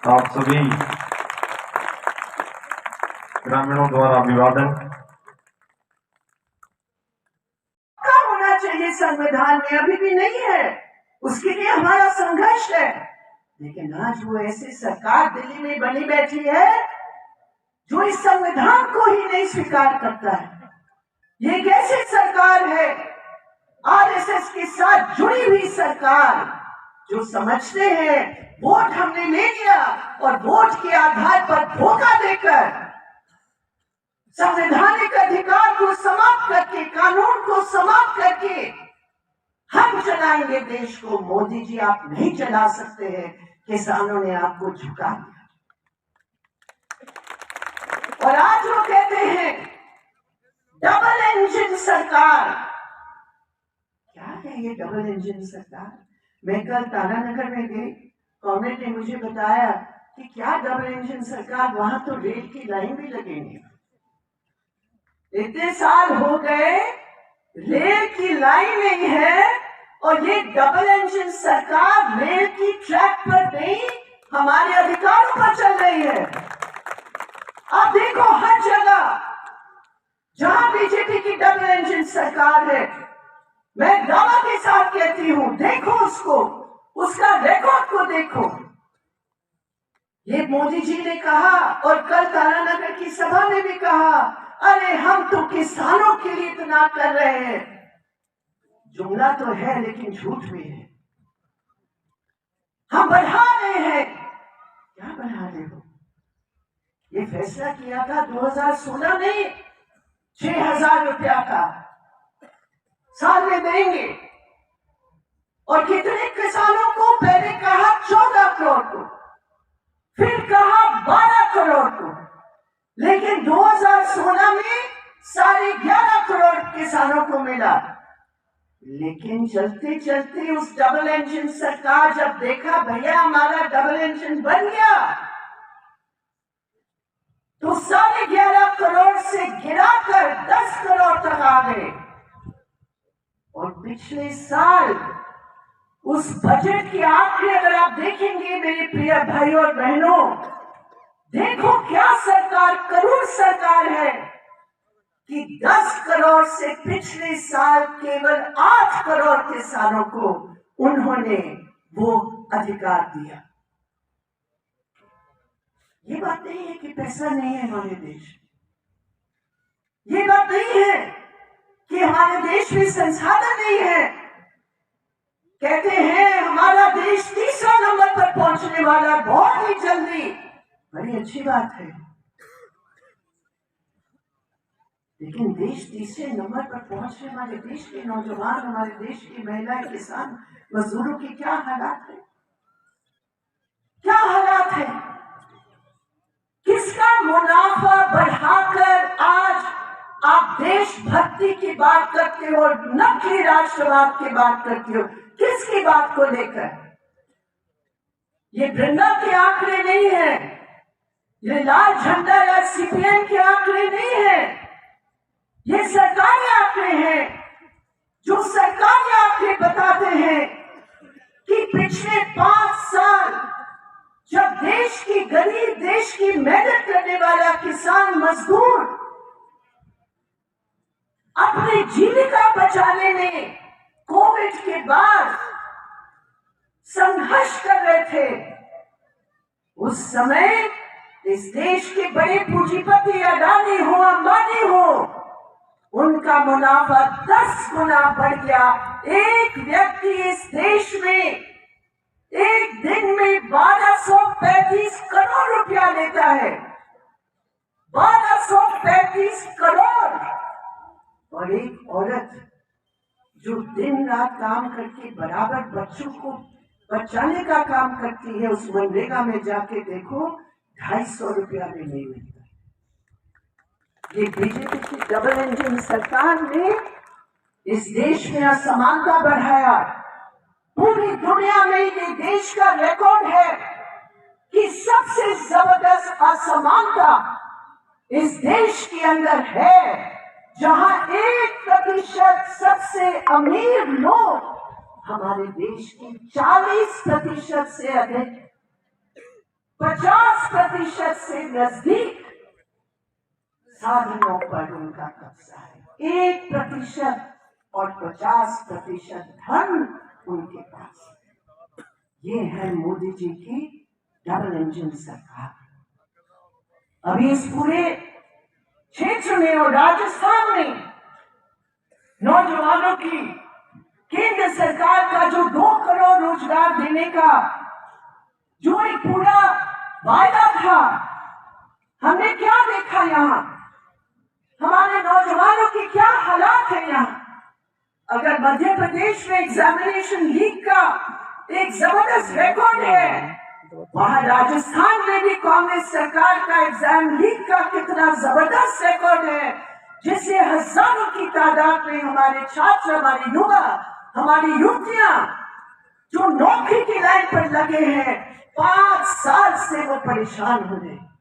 आप सभी ग्रामीणों द्वारा अभिवादन। क्या होना चाहिए संविधान में अभी भी नहीं है, उसके लिए हमारा संघर्ष है। लेकिन आज वो ऐसी सरकार दिल्ली में बनी बैठी है जो इस संविधान को ही नहीं स्वीकार करता है। ये कैसी सरकार है? आरएसएस के साथ जुड़ी हुई सरकार, जो समझते हैं वोट हमने ले लिया और वोट के आधार पर धोखा देकर संवैधानिक अधिकार को समाप्त करके, कानून को समाप्त करके हम चलाएंगे देश को। मोदी जी, आप नहीं चला सकते हैं, किसानों ने आपको झुका दिया। और आज वो कहते हैं डबल इंजन सरकार। क्या है ये डबल इंजन सरकार? मैं कल तारानगर में गई, कांग्रेस ने मुझे बताया कि क्या डबल इंजन सरकार, वहां तो रेल की लाइन भी लगेंगी। इतने साल हो गए रेल की लाइन नहीं है और ये डबल इंजन सरकार रेल की ट्रैक पर नहीं, हमारे अधिकारों पर चल रही है। आप देखो हर जगह जहां बीजेपी की डबल इंजन सरकार है, मैं दावा के साथ कहती हूं, देखो उसको, उसका रिकॉर्ड को देखो। ये मोदी जी ने कहा और कल तारानगर की सभा में भी कहा, अरे हम तो किसानों के लिए इतना कर रहे हैं। जुमला तो है लेकिन झूठ भी है। हम बढ़ा रहे हैं। क्या बढ़ा रहे हो? ये फैसला किया था 2016 में 6,000 रुपया का साल में देंगे, और कितने किसानों को? पहले कहा 14 करोड़ को, फिर कहा 12 करोड़ को, लेकिन 2016 में 11.5 करोड़ किसानों को मिला। लेकिन चलते चलते उस डबल इंजन सरकार जब देखा भैया हमारा डबल इंजन बन गया, तो 11.5 करोड़ से गिराकर 10 करोड़ तक आ गए। और पिछले साल उस बजट के आंकड़े अगर आप देखेंगे मेरे प्रिय भाई और बहनों, देखो क्या सरकार, करोड़ सरकार है कि 10 करोड़ से पिछले साल केवल 8 करोड़ किसानों को उन्होंने वो अधिकार दिया। ये बात नहीं है कि पैसा नहीं है हमारे देश, ये बात नहीं है कि हमारे देश में संसाधन नहीं है। कहते हैं हमारा देश 300 नंबर पर पहुंचने वाला बहुत ही जल्दी, बड़ी अच्छी बात है। लेकिन देश 300 नंबर पर पहुंचने वाले देश के नौजवान, हमारे देश की महिलाएं, किसान, मजदूरों की क्या हालात है? क्या हालात है? किसका मुनाफा बढ़ाकर आज आप देशभक्ति की बात करते हो और नकली राष्ट्रवाद की बात करते हो? किसकी बात को लेकर? ये वृंदा के आंकड़े नहीं है, ये लाल झंडा या सीपीएम के आंकड़े नहीं है, ये सरकारी आंकड़े हैं। जो सरकारी आंकड़े बताते हैं कि पिछले 5 साल जब देश की गरीब, देश की मेहनत करने वाला किसान, मजदूर अपनी जीविका बचाने में कोविड के बाद संघर्ष कर रहे थे, उस समय इस देश के बड़े पूंजीपति अडानी हो, अंबानी हो, उनका मुनाफा 10 गुना बढ़ गया। एक व्यक्ति इस देश में एक दिन में 1235 करोड़ रुपया लेता है, 1235 करोड़। और एक औरत जो दिन रात काम करके बराबर बच्चों को बचाने का काम करती है, उस मनरेगा में जाके देखो 250 रुपया भी नहीं मिलता। ये बीजेपी की डबल इंजन सरकार ने इस देश में असमानता बढ़ाया। पूरी दुनिया में ये देश का रिकॉर्ड है कि सबसे जबरदस्त असमानता इस देश के अंदर है, जहां 1% सबसे अमीर लोग हमारे देश की 40% से अधिक 50% से नजदीक साधनों पर उनका कब्जा है। 1% और 50% धन उनके पास है। ये है मोदी जी की डबल इंजन सरकार। अभी इस पूरे क्षेत्र में और राजस्थान में नौजवानों की केंद्र सरकार का जो 2 करोड़ रोजगार देने का जो एक पूरा वायदा था, हमने क्या देखा यहाँ? हमारे नौजवानों की क्या हालात है यहाँ? अगर मध्य प्रदेश में एग्जामिनेशन लीक का एक जबरदस्त रिकॉर्ड है, वहां राजस्थान में भी कांग्रेस सरकार का एग्जाम लीक का कितना जबरदस्त रिकॉर्ड है, जिससे हजारों की तादाद में हमारे छात्र, हमारे युवा, हमारी युवतियां जो नौकरी की लाइन पर लगे हैं, 5 साल से वो परेशान हो रहे हैं।